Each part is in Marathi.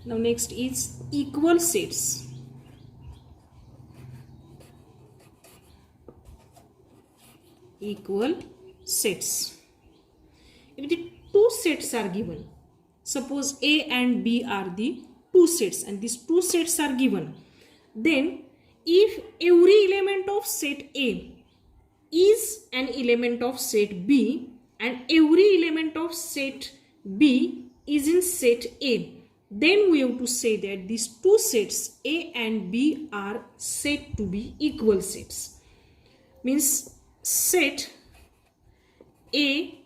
Now next is equal sets. Equal sets. If the two sets are given, suppose A and B are the two sets and these two sets are given, then if every element of set A is an element of set B and every element of set B is in set A, then we have to say that these two sets A and B are said to be equal sets. Means set A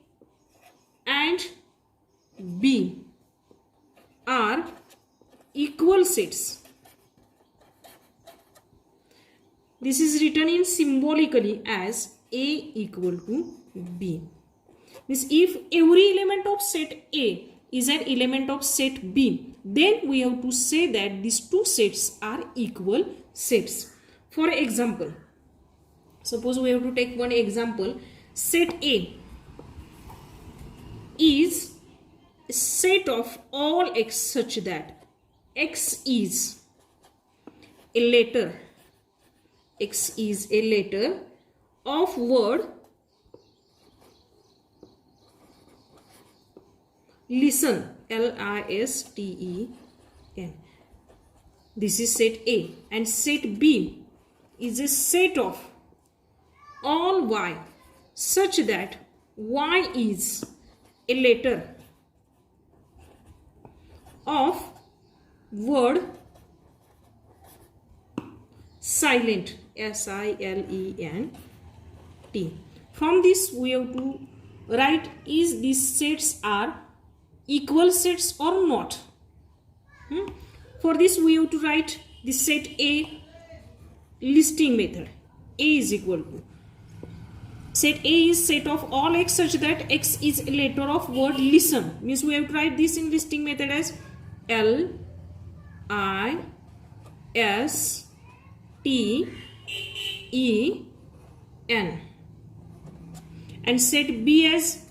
and B are equal sets. This is written in symbolically as A equal to B. Means if every element of set A is an element of set B, then we have to say that these two sets are equal sets. For example, suppose we have to take one example. Set A is a set of all x such that x is a letter. X is a letter of word listen, L-I-S-T-E-N. This is set A. And set B is a set of all y such that y is a letter of word silent, S-I-L-E-N-T. From this we have to write is these sets are equal sets or not. For this we have to write the set A listing method. A is equal to set A is set of all x such that x is a letter of word listen. Means we have to write this in listing method as L-I-S-T-E-N. And set B is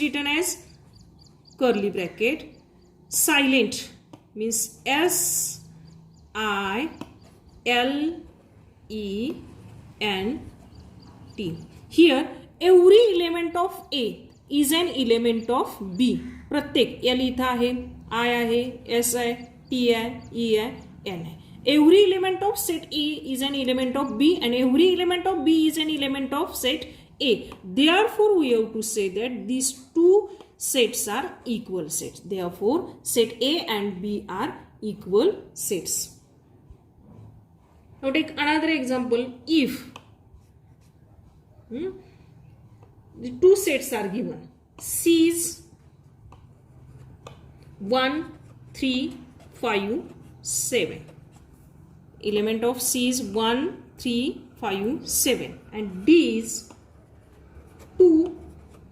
written as curly bracket silent, means S-I-L-E-N-T. Here every element of A is an element of B. प्रत्येक L इथं आहे, I आहे, S आहे, T आहे, E आहे, N आहे. Every element of set A is an element of B and every element of B is an element of set A. Therefore, we have to say that these two sets are equal sets. Therefore, set A and B are equal sets. Now take another example. If the two sets are given, C is 1, 3, 5, 7. Element of C is 1, 3, 5, 7 and D is 2,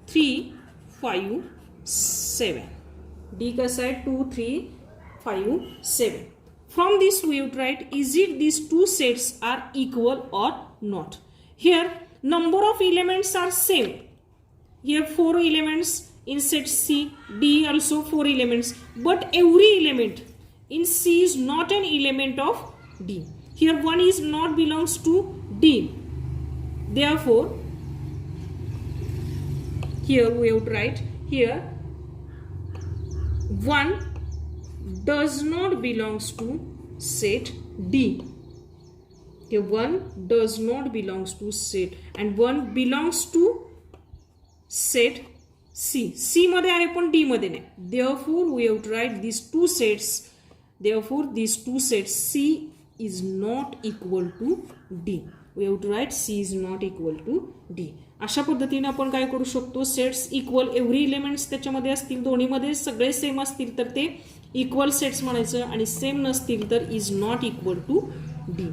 3, 5, 7. D कसा है 2, 3, 5, 7. From this we would write is it these two sets are equal or not. Here number of elements are same. Here 4 elements in set C, D also 4 elements, but every element in C is not an element of D. Here 1 is not belongs to D. Therefore, here we have to write here 1 does not belongs to set D. Here 1 does not belongs to set and 1 belongs to set C. C मध्ये आहे पण D मध्ये नाही. Therefore, we have to write these two sets. Therefore, these two sets C is not equal to D. We have to write C is not equal to D. अशा पद्धतीने आपण काय करू शकतो, सेट्स इक्वल एव्हरी एलिमेंट्स त्याच्यामध्ये असतील, दोन्हीमध्ये सगळे सेम असतील तर ते इक्वल सेट्स म्हणायचं आणि सेम नसतील तर is not equal to D.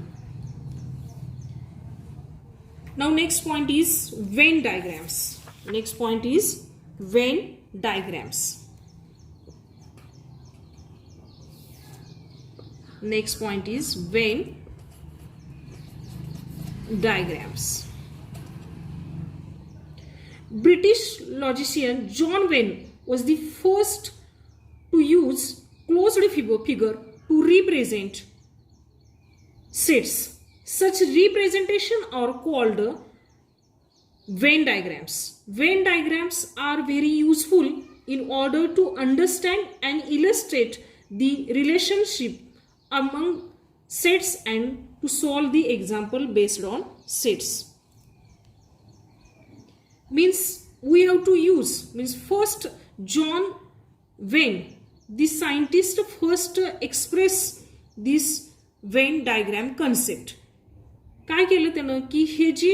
Now next point is Venn diagrams. Next point is Venn diagrams. Next point is Venn diagrams. British logician John Venn was the first to use closed figure to represent sets. Such representation are called Venn diagrams. Venn diagrams are very useful in order to understand and illustrate the relationship among sets and to solve the example based on sets. Means we have to use, means first John Venn, the scientist, first express this Venn diagram concept. काय केलं त्यानं की हे जे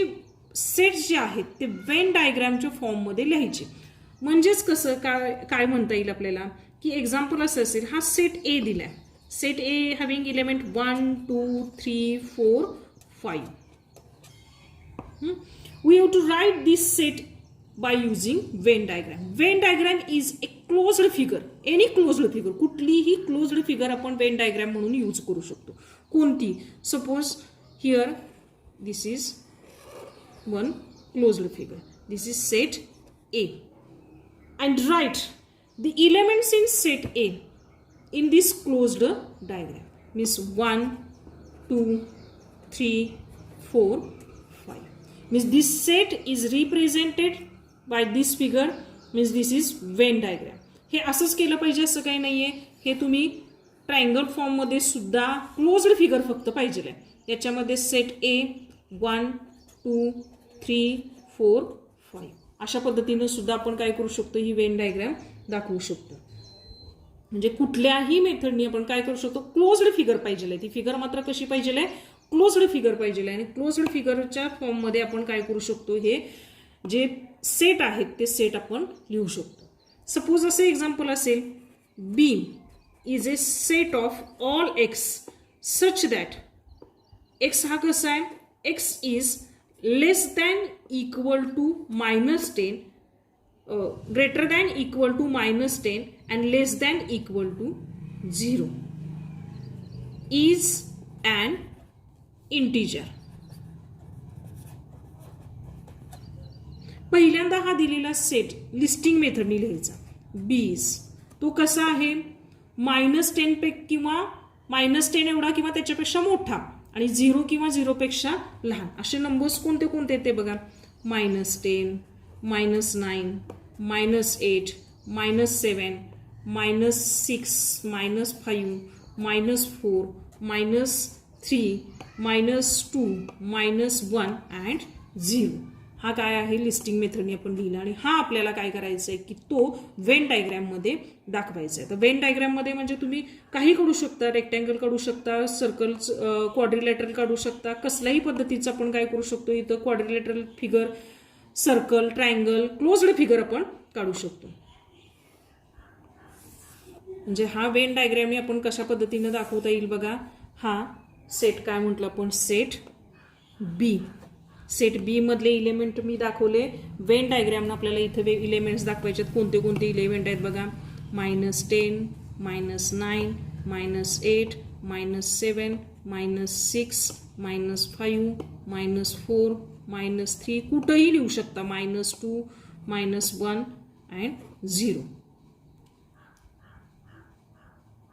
सेट्स जे आहेत ते वेन डायग्रामच्या फॉर्म मध्ये लिहायचे. म्हणजेच कसं काय म्हणता येईल आपल्याला की एक्झाम्पल असं असेल, हा सेट ए दिलाय, set A having element 1 2 3 4 5. We have to write this set by using Venn diagram. Venn diagram is a closed figure. Any closed figure, कुठलीही closed figure आपण Venn diagram म्हणून यूज करू शकतो. कोणती? Suppose here this is one closed figure. This is set A. And write the elements in set A in this closed diagram. Means 1 2 3 4 5. Means this set is represented by this figure. Means this is Venn diagram. हे असंच केलं पाहिजे असं काही नाहीये. हे तुम्ही ट्रायंगल फॉर्म मध्ये सुद्धा क्लोज्ड फिगर फक्त पाहिजे. याच्यामध्ये सेट ए 1 2 3 4 5 अशा पद्धतीनं सुद्धा आपण काय करू शकतो, ही वेन डायग्राम दाखवू शकतो. म्हणजे कुठल्याही मेथडनी आपण काय करू शकतो, क्लोज्ड फिगर पाहिजे. ती फिगर मात्र कशी पाहिजे, क्लोज्ड फिगर पाहिजे. आणि क्लोज्ड फिगरच्या फॉर्म मध्ये आपण काय करू शकतो, हे जे सेट आहेत ते सेट आपण लिहू शकतो. सपोज असे एक्झाम्पल असेल, B is a set of all X such that X हा कसा आहे, X is less than equal to -10, greater than equal to -10 and less than equal to 0 is an integer. पहिल्यांदा हा दिलेला सेट लिस्टिंग मेथडनी लिहायचा. बीज तो कसा आहे, -10 किंवा -10 एवढा किंवा त्याच्यापेक्षा मोठा आणि 0 किंवा 0 पेक्षा लहान असे नंबर्स कोणते कोणते ते बघा. -10 -9 -8 -7 -6 -5 -4 -3 -2 -1 अँड 0. हा काय आहे, लिस्टिंग मेथडने आपण लिहिला. आणि हा आपल्याला काय करायचा आहे की तो वेन डायग्राम मध्ये दाखवायचा आहे. तर वेन डायग्राम मध्ये म्हणजे तुम्ही काही काढू शकता, रेक्टँगल काढू शकता, सर्कल, क्वाड्रिलेटरल काढू शकता, कसल्याही पद्धतीचं आपण काय करू शकतो. इथं quadrilateral figure, circle, triangle, closed figure आपण काढू शकतो. म्हणजे हा वेन डायग्रामने आपण कशा पद्धतीने दाखवता येईल बघा. हा सेट काय म्हटलं आपण, सेट बी. सेट बी मधले इलेमेंट मी दाखवले. वेन डायग्रामनं आपल्याला इथे इलेमेंट्स दाखवायचे आहेत. कोणते कोणते इलेमेंट आहेत बघा. -10 -9 -8 -7 -6 -5 -4 -3 कुठंही लिहू शकता. -2 -1 अँड 0.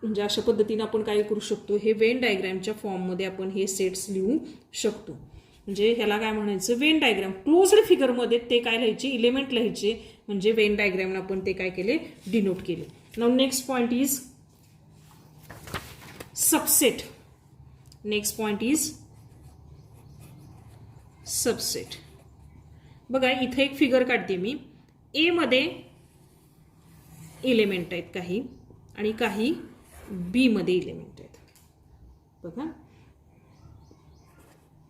म्हणजे अशा पद्धतीने आपण काय करू शकतो, हे वेन डायग्रामच्या फॉर्ममध्ये आपण हे सेट्स लिहू शकतो. म्हणजे ह्याला काय म्हणायचं, वेन डायग्राम. क्लोज्ड फिगरमध्ये ते काय लिहायचे, इलेमेंट लिहायचे. म्हणजे वेन डायग्रामनं आपण ते काय केले, डिनोट केले. Now next point is subset. Next point is subset. बघा इथे एक फिगर काढते मी. ए मध्ये इलेमेंट आहेत काही आणि काही बी मध्ये इलेमेंट आहेत. बघा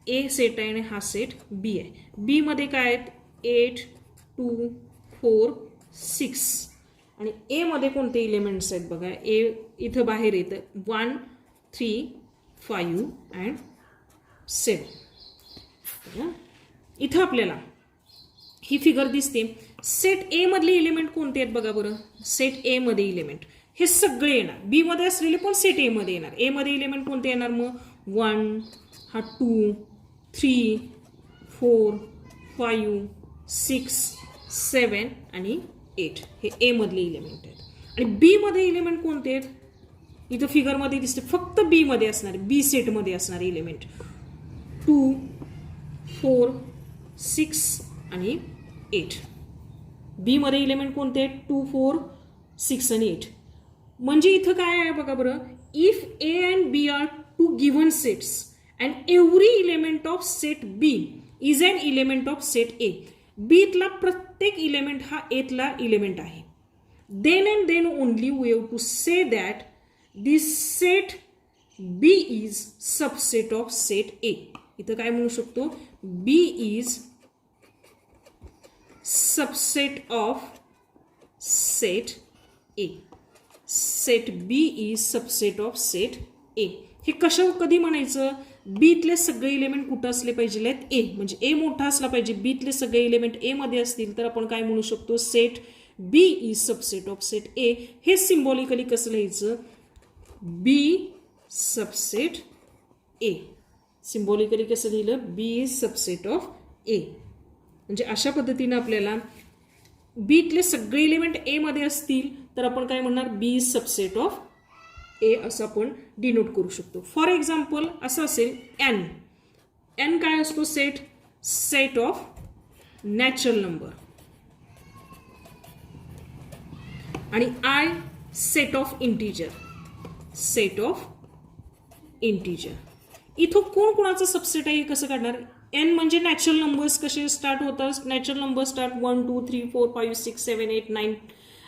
ए सेट आहे आणि हा सेट बी आहे. बी मध्ये काय आहेत, 8 2 4 6 आणि ए मध्ये कोणते इलेमेंट्स आहेत बघा. ए इथं बाहेर येतं 1 3 5 अँड 7. इथं आपल्याला ही फिगर दिसते. सेट ए मधले इलेमेंट कोणते आहेत बघा बरं. सेट ए मध्ये इलेमेंट हे सगळे येणार. बी मध्ये असलेले पण सेट ए मध्ये येणार. ए मध्ये इलेमेंट कोणते येणार मग, 1 हा 2 3 4 5 6 7 आणि 8 हे ए मधले इलेमेंट आहेत. आणि बी मध्ये इलेमेंट कोणते आहेत? इथं फिगरमध्ये दिसते फक्त बी मध्ये असणारे, बी सेटमध्ये असणारे इलेमेंट 2, 4, 6 आणि 8. बी मध्ये इलेमेंट कोणते आहेत? 2, 4, 6 आणि 8. म्हणजे इथं काय आहे बघा बरं, if A and B are two given sets and every element of set B is an element of set A. बीतला प्रत्येक इलेमेंट हा एतला इलेमेंट आहे. Then and then only we have to say that this set B is subset of set A. इथं काय म्हणू शकतो? B is subset of set A. Set B is subset of set A. हे कसं कधी म्हणायचं? बीतले सगळे इलेमेंट कुठं असले पाहिजे? ए. म्हणजे ए मोठा असला पाहिजे. बीतले सगळे इलेमेंट ए मध्ये असतील तर आपण काय म्हणू शकतो? Set B is subset of set A. हे सिम्बॉलिकली कसं लिहायचं? बी सबसेट ए. सिम्बॉलिकली कसं लिहिलं? बी इज सबसेट ऑफ ए. म्हणजे अशा पद्धतीने आपल्याला बीतले सगळे इलेमेंट ए मध्ये असतील तर आपण काय म्हणणार? बी इज सबसेट ऑफ ए असं आपण डिनोट करू शकतो. फॉर एक्झाम्पल असं असेल एन. एन काय असतो? Set. Set of natural number. आणि I set of integer. Set of integer. इथं कोण कोणाचं सबसेट आहे हे कसं काढणार? एन म्हणजे नॅचरल नंबर्स कसे स्टार्ट होतात? Natural number start 1, 2, 3, 4, 5, 6, 7, 8, 9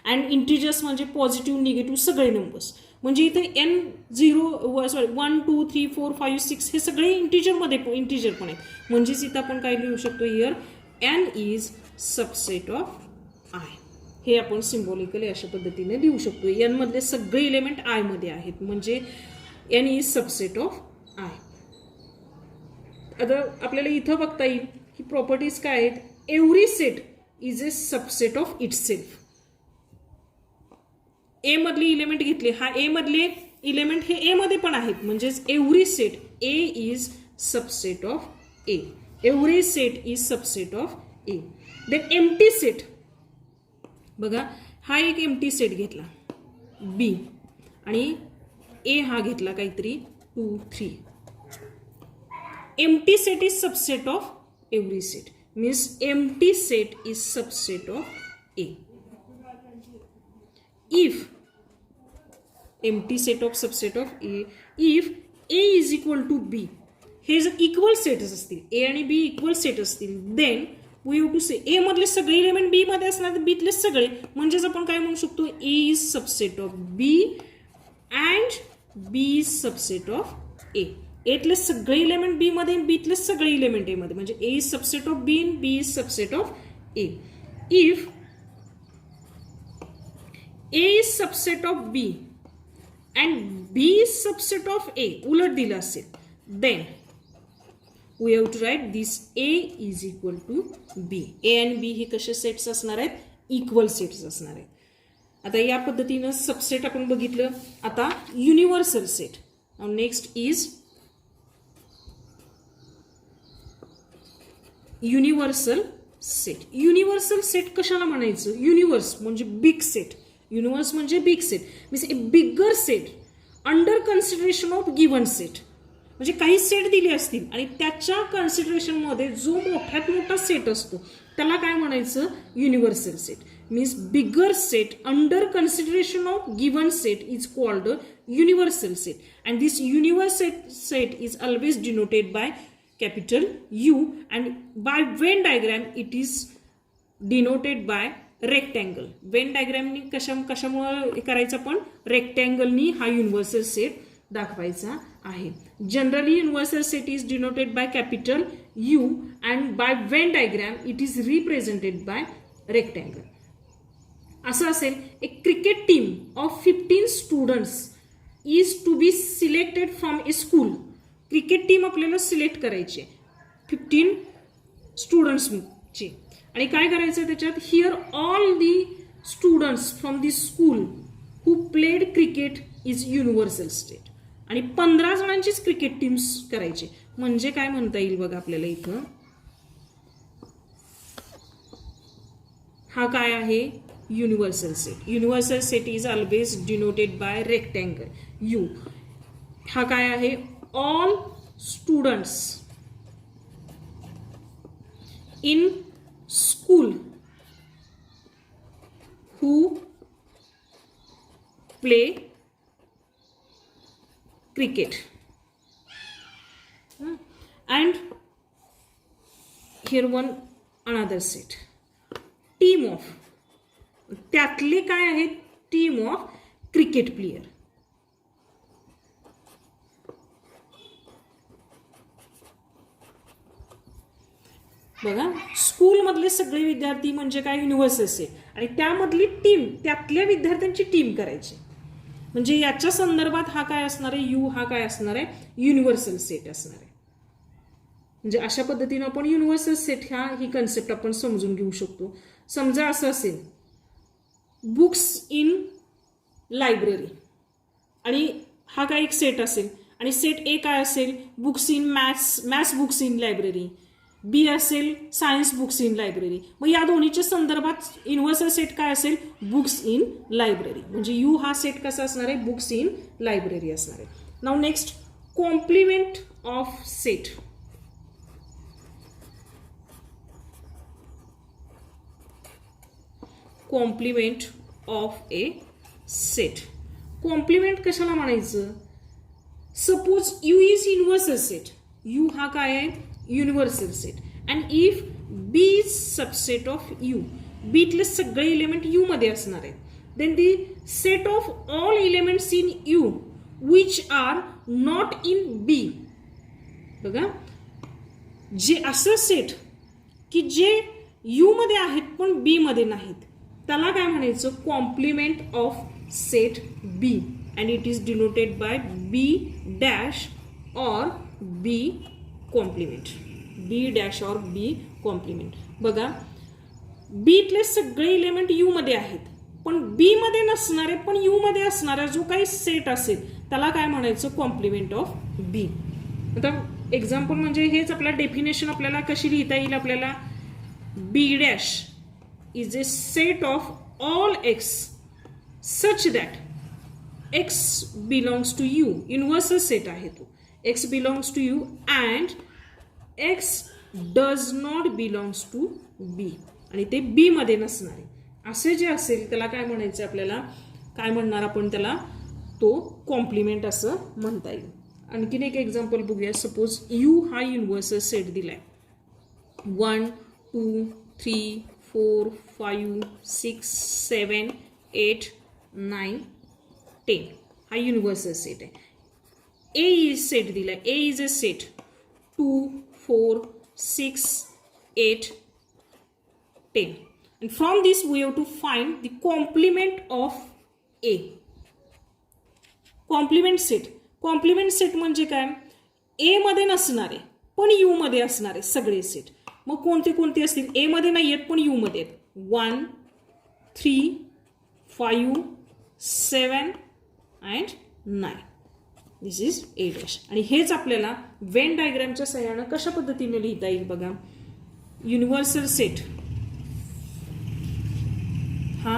and integers म्हणजे पॉझिटिव्ह निगेटिव्ह सगळे नंबर्स. म्हणजे इथे एन 1, 2, 3, 4, 5, 6 हे सगळे इंटिजर पण आहेत. म्हणजेच इथं आपण काय लिहू शकतो? Here N is subset of I. हे आपण सिम्बॉलिकली अशा पद्धतीने लिहू शकतो. एन मधले सगळे इलेमेंट आय मध्ये आहेत म्हणजे N is subset of I. आता आपल्याला इथं बघता येईल की प्रॉपर्टीज काय आहेत? Every set is a subset of itself. A मधली इलेमेंट घेतले, हा ए मधले इलेमेंट हे ए मध्ये पण आहेत म्हणजेच every set A is subset of A. Every set is subset of A. Then empty set. बघा हा एक एम्प्टी सेट घेतला बी आणि ए हा घेतला काहीतरी 2, 3. empty set is subset of every set means empty set is subset of A. If empty set of subset of A, if A is equal to B, हे जर इक्वल सेट्स असतील, A आणि B इक्वल सेट असतील, then we have to say A मधले सगळे एलिमेंट B मध्ये असणार तर B तले सगळे म्हणजेच आपण काय म्हणू शकतो? A is subset of B and B is subset of A. एतले सगळे इलेमेंट बी मध्ये बीतले सगळे इलेमेंट ए मध्ये म्हणजे A is subset of B and B is subset of A. If A is subset of B and B is subset of A उलट दिलं असेल then we have to write this A is equal to B. A and B हे कसे सेट्स असणार आहेत? इक्वल सेट्स असणार आहेत. आता या पद्धतीनं सबसेट आपण बघितलं. आता universal set. Next is universal set. Universal set कशाला म्हणायचं? युनिव्हर्स म्हणजे बिग सेट. युनिव्हर्स म्हणजे big set means A bigger set under consideration of given set. म्हणजे काही सेट दिले असतील आणि त्याच्या कन्सिडरेशन मध्ये जो मोठ्यात मोठा सेट असतो त्याला काय म्हणायचं? Universal set. Means bigger set under consideration of given set is called universal set and this universal set is always denoted by capital U and by Venn diagram it is denoted by rectangle. Venn diagram नी कशामुळे करायचं आपण? रेक्टँगल नी हा युनिव्हर्सल सेट दाखवायचा आहे. Generally universal set is denoted by capital U and by Venn diagram it is represented by rectangle. असं असेल एक cricket team of 15 students is to be selected from a school. Cricket team आपल्याला सिलेक्ट करायची 15 स्टुडंट्सची आणि काय करायचं त्याच्यात? Here all the students from the school who played cricket is universal set आणि 15 जणांचीच क्रिकेट टीम्स करायची. म्हणजे काय म्हणता येईल बघा आपल्याला इथं? हा काय आहे? universal set. Universal set is always denoted by rectangle U. हा काय आहे? All students in school who play cricket. And here one another set. Team of, त्यातले काय आहेत? Team of cricket player. बघा, स्कूल मधले सगळे विद्यार्थी म्हणजे काय? Universal set. आणि त्यामधली टीम, त्यातल्या विद्यार्थ्यांची टीम करायची. म्हणजे याच्या संदर्भात हा काय असणार आहे? यू हा काय असणार आहे? युनिव्हर्सल सेट असणार आहे. म्हणजे अशा पद्धतीने आपण युनिव्हर्सल सेट ही कन्सेप्ट आपण समजून घेऊ शकतो. समजा असं असेल, बुक्स इन लायब्ररी, आणि हा काय एक सेट असेल, आणि सेट ए काय असेल? Books in maths books in library. B असेल सायन्स बुक्स इन लायब्ररी. मग या दोन्हीच्या संदर्भात युनिव्हर्सल सेट काय असेल? Books in library. म्हणजे यू हा सेट कसा असणार आहे? बुक्स इन लायब्ररी असणार आहे. Now next, complement of set. Complement of A set. Complement कशाला म्हणायचं? Suppose U is universal set. U हा काय आहे? Universal set. And if B is subset of U, बीतले सगळे इलेमेंट यू मध्ये असणार आहेत. Then the set of all elements in U which are not in B. बघा, जे असं सेट की जे यू मध्ये आहेत पण बी मध्ये नाहीत, त्याला काय म्हणायचं? Complement of set B. And it is denoted by B dash or B complement. B dash or B complement. बघा, बीतले सगळे इलेमेंट यू मध्ये आहेत, पण बी मध्ये नसणारे पण यू मध्ये असणारा जो काही सेट असेल त्याला काय म्हणायचं? कॉम्प्लिमेंट ऑफ बी. आता एक्झाम्पल म्हणजे हेच आपला डेफिनेशन आपल्याला कशी लिहिता येईल? आपल्याला बी dash is a set of all x such that x belongs to u. Universal set आहे तो. x belongs to u and x does not belongs to b. आणि ते b मध्ये नसणार आहे. असे जे असेल त्याला काय म्हणायचं? आपल्याला काय म्हणणार आपण त्याला? तो कॉम्प्लिमेंट असं म्हणता येईल. आणखीन एक एक्झाम्पल बघूया. सपोज u हा युनिव्हर्सल सेट दिलाय. 1 2 3 4 5 6 7 8 9 10 हा युनिव्हर्सल सेट आहे. ए इज सेट दिलाय. ए is a set 2 4 6 8 10. And from this we have to find the complement of A. Complement set. Complement set म्हणजे काय? ए मध्ये नसणारे पण यू मध्ये असणारे सगळे सेट. मग कोणते कोणते असतील? ए मध्ये नाही आहेत पण यू मध्ये आहेत. 1 3 5 7 and 9. This is A dash. आणि हेच आपल्याला वेन डायग्रामच्या सहाय्यानं कशा पद्धतीने लिहिता येईल? बघा, युनिव्हर्सल सेट हा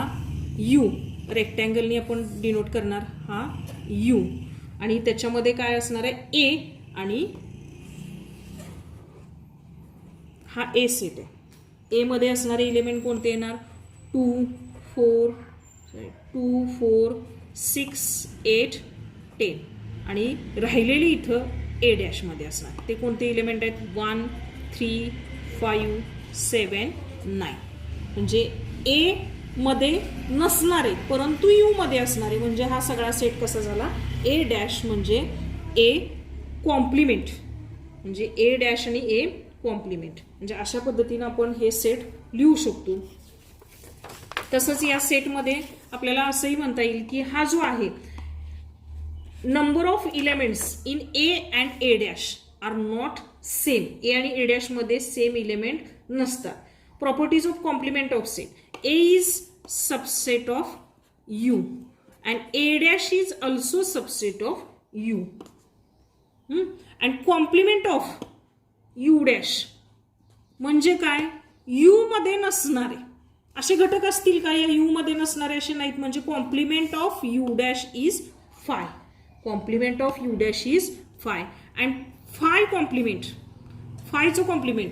यू रेक्टँगलने आपण डिनोट करणार. हा यू आणि त्याच्यामध्ये काय असणार आहे? ए. आणि हा ए सेट आहे. ए मध्ये असणारे एलिमेंट कोणते येणार? 2 4 6 8 10. आणि राहिलेली इथं ए डॅश मध्ये असणार. ते कोणते एलिमेंट आहेत? 1 3 5 7 9. म्हणजे ए मध्ये नसणारे परंतु यू मध्ये असणारे म्हणजे हा सगळा सेट कसा झाला? ए डॅश म्हणजे ए कॉम्प्लिमेंट. म्हणजे ए डॅश आणि ए कॉम्प्लिमेंट. म्हणजे अशा पद्धतीने आपण हे सेट लिहू शकतो. तसंच या सेटमध्ये आपल्याला असंही म्हणता येईल की हा जो आहे number of elements in A and A dash are not same. A आणि ए डॅश मध्ये सेम इलेमेंट नसतात. Properties of complement of set. A is subset of U and A dash is also subset of U. And complement of U dash म्हणजे काय? U मध्ये नसणारे असे घटक असतील का या यू मध्ये नसणारे? असे नाहीत. म्हणजे complement of U dash is phi. Complement of U dash is phi. And phi complement, फायचं कॉम्प्लिमेंट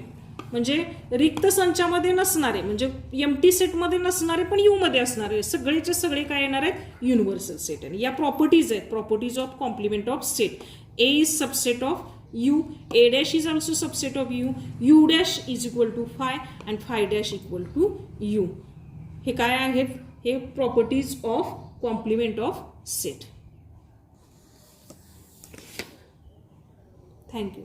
म्हणजे रिक्त संचामध्ये नसणारे, म्हणजे एम्प्टी सेटमध्ये नसणारे पण यू मध्ये असणारे सगळेचे सगळे काय येणार आहेत? Universal set. आणि या प्रॉपर्टीज आहेत, properties of complement of set. A is subset of U, A dash is also subset of U, U dash is equal to phi and phi dash equal to U. हे काय आहेत? हे properties of complement of set. Thank you.